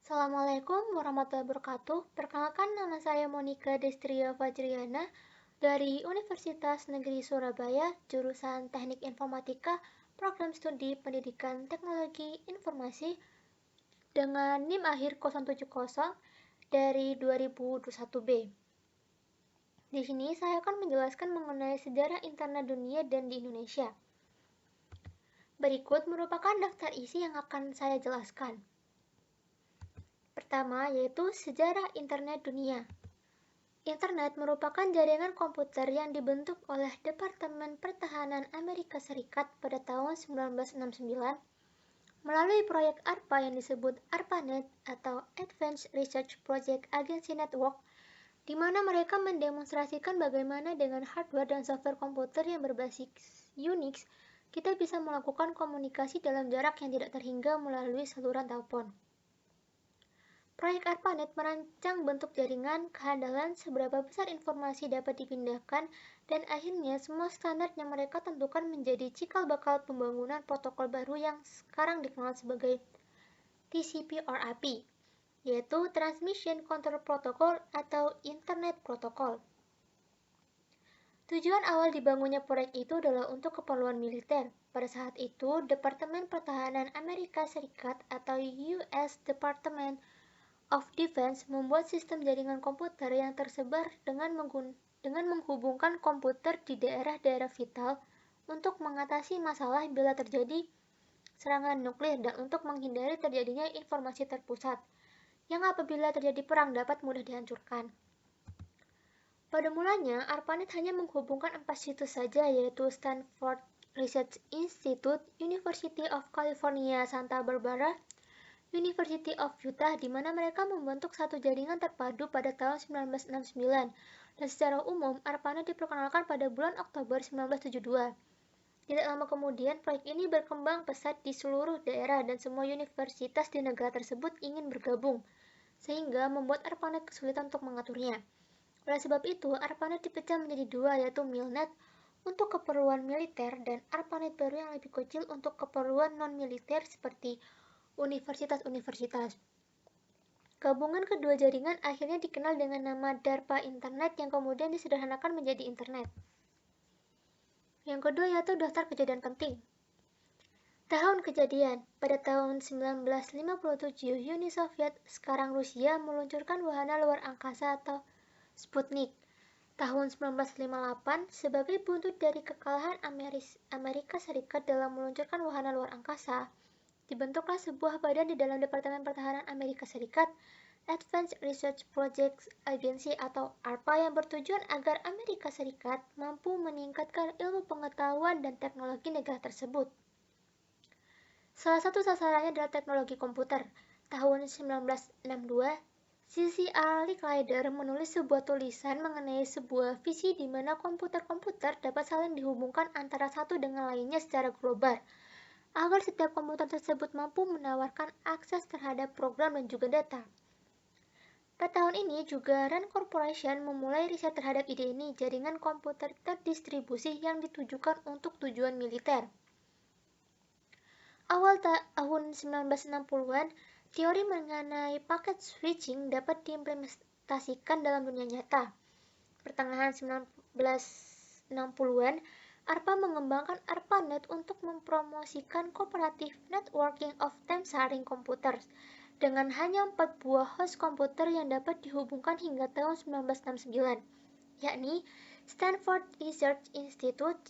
Assalamualaikum warahmatullahi wabarakatuh. Perkenalkan, nama saya Monica Destria Fajriana dari Universitas Negeri Surabaya, jurusan Teknik Informatika, Program Studi Pendidikan Teknologi Informasi dengan NIM akhir 070 dari 2021B. Di sini saya akan menjelaskan mengenai sejarah internet dunia dan di Indonesia. Berikut merupakan daftar isi yang akan saya jelaskan. Pertama, yaitu sejarah internet dunia. Internet merupakan jaringan komputer yang dibentuk oleh Departemen Pertahanan Amerika Serikat pada tahun 1969 melalui proyek ARPA yang disebut ARPANET atau Advanced Research Project Agency Network, di mana mereka mendemonstrasikan bagaimana dengan hardware dan software komputer yang berbasis Unix, kita bisa melakukan komunikasi dalam jarak yang tidak terhingga melalui saluran telepon. Proyek ARPANET merancang bentuk jaringan, kehandalan, seberapa besar informasi dapat dipindahkan, dan akhirnya semua standar yang mereka tentukan menjadi cikal bakal pembangunan protokol baru yang sekarang dikenal sebagai TCP/RIP, yaitu Transmission Control Protocol atau Internet Protocol. Tujuan awal dibangunnya proyek itu adalah untuk keperluan militer. Pada saat itu, Departemen Pertahanan Amerika Serikat atau US Department of Defense membuat sistem jaringan komputer yang tersebar dengan menghubungkan komputer di daerah-daerah vital untuk mengatasi masalah bila terjadi serangan nuklir dan untuk menghindari terjadinya informasi terpusat yang apabila terjadi perang dapat mudah dihancurkan. Pada mulanya, ARPANET hanya menghubungkan 4 situs saja, yaitu Stanford Research Institute, University of California, Santa Barbara, University of Utah, di mana mereka membentuk satu jaringan terpadu pada tahun 1969, dan secara umum ARPANET diperkenalkan pada bulan Oktober 1972. Tidak lama kemudian, proyek ini berkembang pesat di seluruh daerah dan semua universitas di negara tersebut ingin bergabung, sehingga membuat ARPANET kesulitan untuk mengaturnya. Oleh sebab itu, ARPANET dipecah menjadi dua, yaitu MILNET untuk keperluan militer dan ARPANET baru yang lebih kecil untuk keperluan non-militer seperti universitas-universitas. Gabungan kedua jaringan akhirnya dikenal dengan nama DARPA Internet yang kemudian disederhanakan menjadi Internet. Yang kedua yaitu daftar kejadian penting. Tahun kejadian, pada tahun 1957, Uni Soviet, sekarang Rusia, meluncurkan wahana luar angkasa atau Sputnik. Tahun 1958, sebagai buntut dari kekalahan Amerika Serikat dalam meluncurkan wahana luar angkasa, dibentuklah sebuah badan di dalam Departemen Pertahanan Amerika Serikat, Advanced Research Projects Agency atau ARPA, yang bertujuan agar Amerika Serikat mampu meningkatkan ilmu pengetahuan dan teknologi negara tersebut. Salah satu sasarannya adalah teknologi komputer. Tahun 1962, C.C.R. Licklider menulis sebuah tulisan mengenai sebuah visi di mana komputer-komputer dapat saling dihubungkan antara satu dengan lainnya secara global, agar setiap komputer tersebut mampu menawarkan akses terhadap program dan juga data. Pada tahun ini juga RAND Corporation memulai riset terhadap ide ini, jaringan komputer terdistribusi yang ditujukan untuk tujuan militer. Awal tahun 1960-an, teori mengenai packet switching dapat diimplementasikan dalam dunia nyata. Pertengahan 1960-an, ARPA mengembangkan ARPANET untuk mempromosikan Cooperative Networking of Time-Sharing Computers dengan hanya 4 buah host komputer yang dapat dihubungkan hingga tahun 1969, yakni Stanford Research Institute,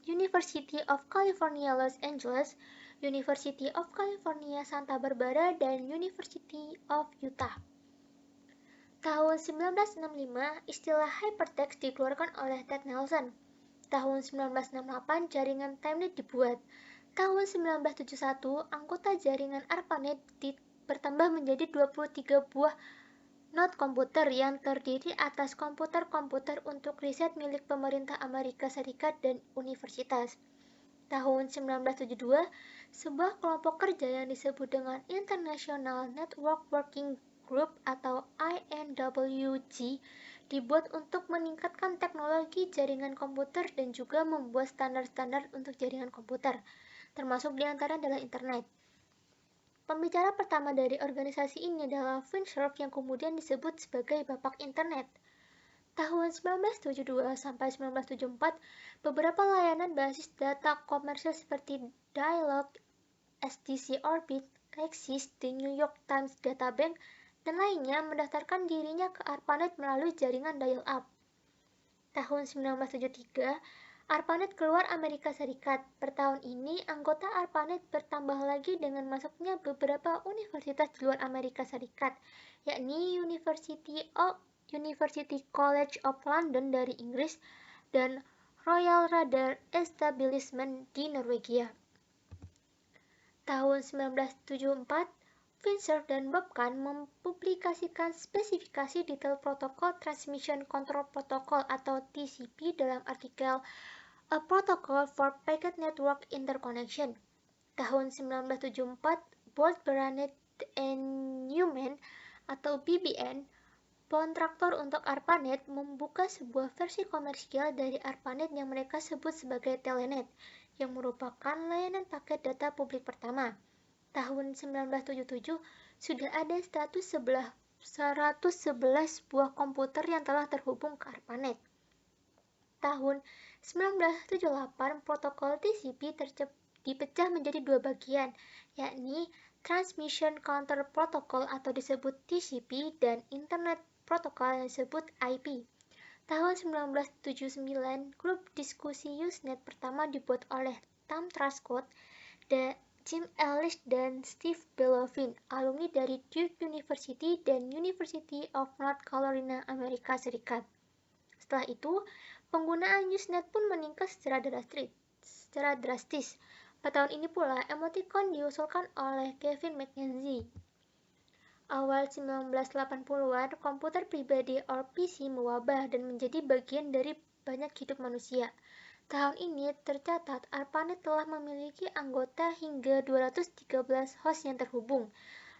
University of California Los Angeles, University of California Santa Barbara, dan University of Utah. Tahun 1965, istilah hypertext dikeluarkan oleh Ted Nelson. Tahun 1968, jaringan Timenet dibuat. Tahun 1971, anggota jaringan ARPANET bertambah menjadi 23 buah node komputer yang terdiri atas komputer-komputer untuk riset milik pemerintah Amerika Serikat dan universitas. Tahun 1972, sebuah kelompok kerja yang disebut dengan International Network Working Group atau INWG dibuat untuk meningkatkan teknologi jaringan komputer dan juga membuat standar-standar untuk jaringan komputer, termasuk diantara adalah internet. Pembicara pertama dari organisasi ini adalah FinServ yang kemudian disebut sebagai Bapak Internet. Tahun 1972 sampai 1974, beberapa layanan basis data komersil seperti Dialog, STC Orbit, Lexis, The New York Times Databank, dan lainnya mendaftarkan dirinya ke ARPANET melalui jaringan dial-up. Tahun 1973, ARPANET keluar Amerika Serikat. Per tahun ini, anggota ARPANET bertambah lagi dengan masuknya beberapa universitas di luar Amerika Serikat, yakni University College of London dari Inggris dan Royal Radar Establishment di Norwegia. Tahun 1974, FinServ dan Bobcan mempublikasikan spesifikasi detail protokol Transmission Control Protocol atau TCP dalam artikel A Protocol for Packet Network Interconnection. Tahun 1974, Bolt, Beranet and Newman atau BBN, kontraktor untuk ARPANET, membuka sebuah versi komersial dari ARPANET yang mereka sebut sebagai Telenet, yang merupakan layanan paket data publik pertama. Tahun 1977, sudah ada 111 buah komputer yang telah terhubung ke ARPANET. Tahun 1978, protokol TCP dipecah menjadi dua bagian, yakni Transmission Counter Protocol atau disebut TCP dan Internet Protocol yang disebut IP. Tahun 1979, grup diskusi Usenet pertama dibuat oleh Tom Truscott, Jim Ellis dan Steve Belovin, alumni dari Duke University dan University of North Carolina, Amerika Serikat. Setelah itu, penggunaan Usenet pun meningkat secara drastis. Pada tahun ini pula, emoticon diusulkan oleh Kevin McKenzie. Awal 1980-an, komputer pribadi atau PC mewabah dan menjadi bagian dari banyak hidup manusia. Tahun ini tercatat ARPANET telah memiliki anggota hingga 213 host yang terhubung.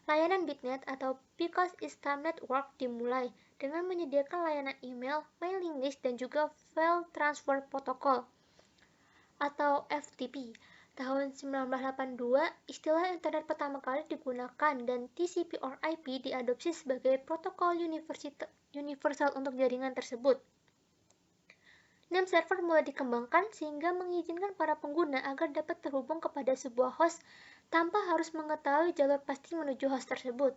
Layanan BitNet atau Because It's Time Network dimulai dengan menyediakan layanan email, mailing list, dan juga File Transfer Protocol atau FTP. Tahun 1982, istilah internet pertama kali digunakan dan TCP or IP diadopsi sebagai protokol universal untuk jaringan tersebut. Name server mulai dikembangkan sehingga mengizinkan para pengguna agar dapat terhubung kepada sebuah host tanpa harus mengetahui jalur pasti menuju host tersebut.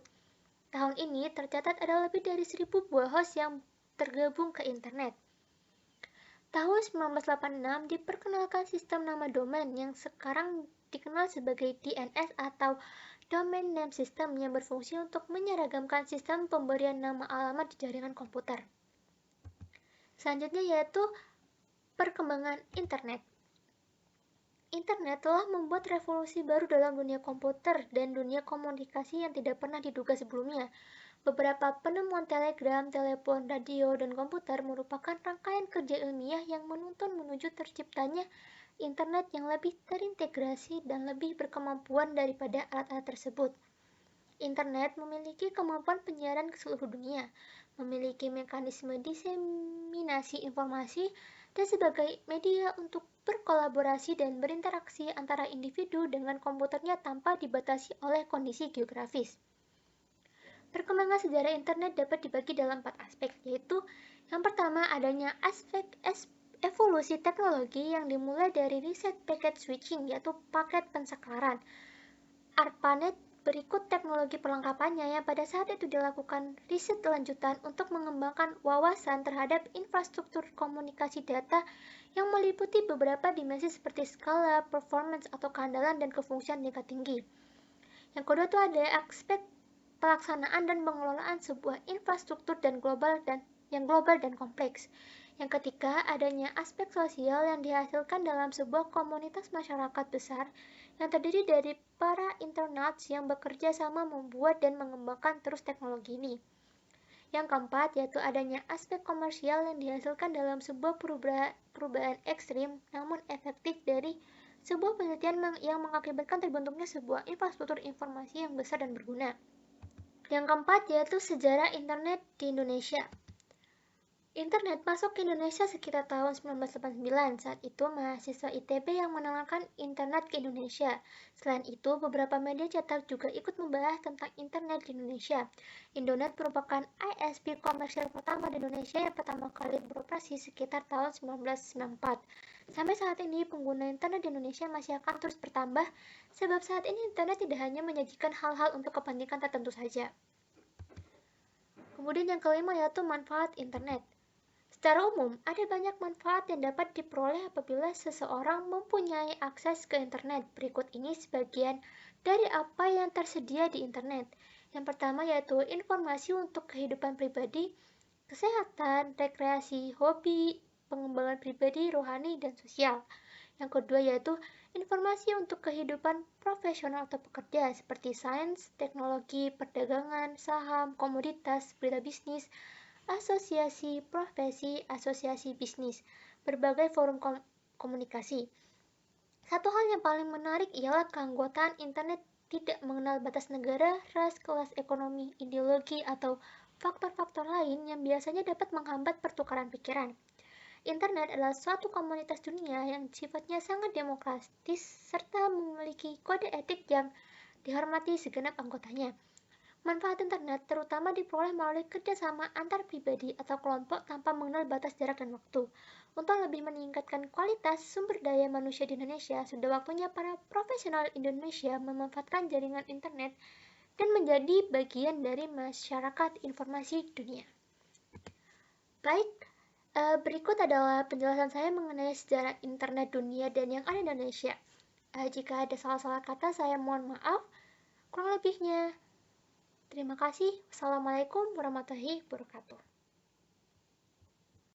Tahun ini tercatat ada lebih dari 1.000 buah host yang tergabung ke internet. Tahun 1986 diperkenalkan sistem nama domain yang sekarang dikenal sebagai DNS atau Domain Name System yang berfungsi untuk menyeragamkan sistem pemberian nama alamat di jaringan komputer. Selanjutnya yaitu perkembangan internet. Internet telah membuat revolusi baru dalam dunia komputer dan dunia komunikasi yang tidak pernah diduga sebelumnya. Beberapa penemuan telegram, telepon, radio, dan komputer merupakan rangkaian kerja ilmiah yang menuntun menuju terciptanya internet yang lebih terintegrasi dan lebih berkemampuan daripada alat-alat tersebut. Internet memiliki kemampuan penyiaran ke seluruh dunia, memiliki mekanisme diseminasi informasi, dan sebagai media untuk berkolaborasi dan berinteraksi antara individu dengan komputernya tanpa dibatasi oleh kondisi geografis. Perkembangan sejarah internet dapat dibagi dalam 4 aspek, yaitu yang pertama adanya aspek evolusi teknologi yang dimulai dari riset packet switching, yaitu paket pensaklaran. ARPANET berikut teknologi perlengkapannya yang pada saat itu dilakukan riset lanjutan untuk mengembangkan wawasan terhadap infrastruktur komunikasi data yang meliputi beberapa dimensi seperti skala, performance atau keandalan dan kefungsian tingkat tinggi. Yang kedua itu ada aspek pelaksanaan dan pengelolaan sebuah infrastruktur yang global dan kompleks. Yang ketiga, adanya aspek sosial yang dihasilkan dalam sebuah komunitas masyarakat besar yang terdiri dari para internauts yang bekerja sama membuat dan mengembangkan terus teknologi ini. Yang keempat, yaitu adanya aspek komersial yang dihasilkan dalam sebuah perubahan ekstrim namun efektif dari sebuah penelitian yang mengakibatkan terbentuknya sebuah infrastruktur informasi yang besar dan berguna. Yang keempat, yaitu sejarah internet di Indonesia. Internet masuk ke Indonesia sekitar tahun 1989. Saat itu, mahasiswa ITB yang menawarkan internet ke Indonesia. Selain itu, beberapa media cetak juga ikut membahas tentang internet di Indonesia. Indonet merupakan ISP komersial pertama di Indonesia yang pertama kali beroperasi sekitar tahun 1994. Sampai saat ini, pengguna internet di Indonesia masih akan terus bertambah, sebab saat ini internet tidak hanya menyajikan hal-hal untuk kepentingan tertentu saja. Kemudian yang kelima yaitu manfaat internet. Secara umum, ada banyak manfaat yang dapat diperoleh apabila seseorang mempunyai akses ke internet. Berikut ini sebagian dari apa yang tersedia di internet. Yang pertama yaitu informasi untuk kehidupan pribadi, kesehatan, rekreasi, hobi, pengembangan pribadi, rohani, dan sosial. Yang kedua yaitu informasi untuk kehidupan profesional atau pekerja seperti sains, teknologi, perdagangan, saham, komoditas, berita bisnis, asosiasi profesi, asosiasi bisnis, berbagai forum komunikasi. Satu hal yang paling menarik ialah keanggotaan internet tidak mengenal batas negara, ras, kelas ekonomi, ideologi, atau faktor-faktor lain yang biasanya dapat menghambat pertukaran pikiran. Internet adalah suatu komunitas dunia yang sifatnya sangat demokratis serta memiliki kode etik yang dihormati segenap anggotanya. Manfaat internet terutama diperoleh melalui kerjasama antar pribadi atau kelompok tanpa mengenal batas jarak dan waktu. Untuk lebih meningkatkan kualitas sumber daya manusia di Indonesia, sudah waktunya para profesional Indonesia memanfaatkan jaringan internet dan menjadi bagian dari masyarakat informasi dunia. Baik, berikut adalah penjelasan saya mengenai sejarah internet dunia dan yang ada di Indonesia. Jika ada salah-salah kata, saya mohon maaf. Kurang lebihnya, terima kasih. Wassalamualaikum warahmatullahi wabarakatuh.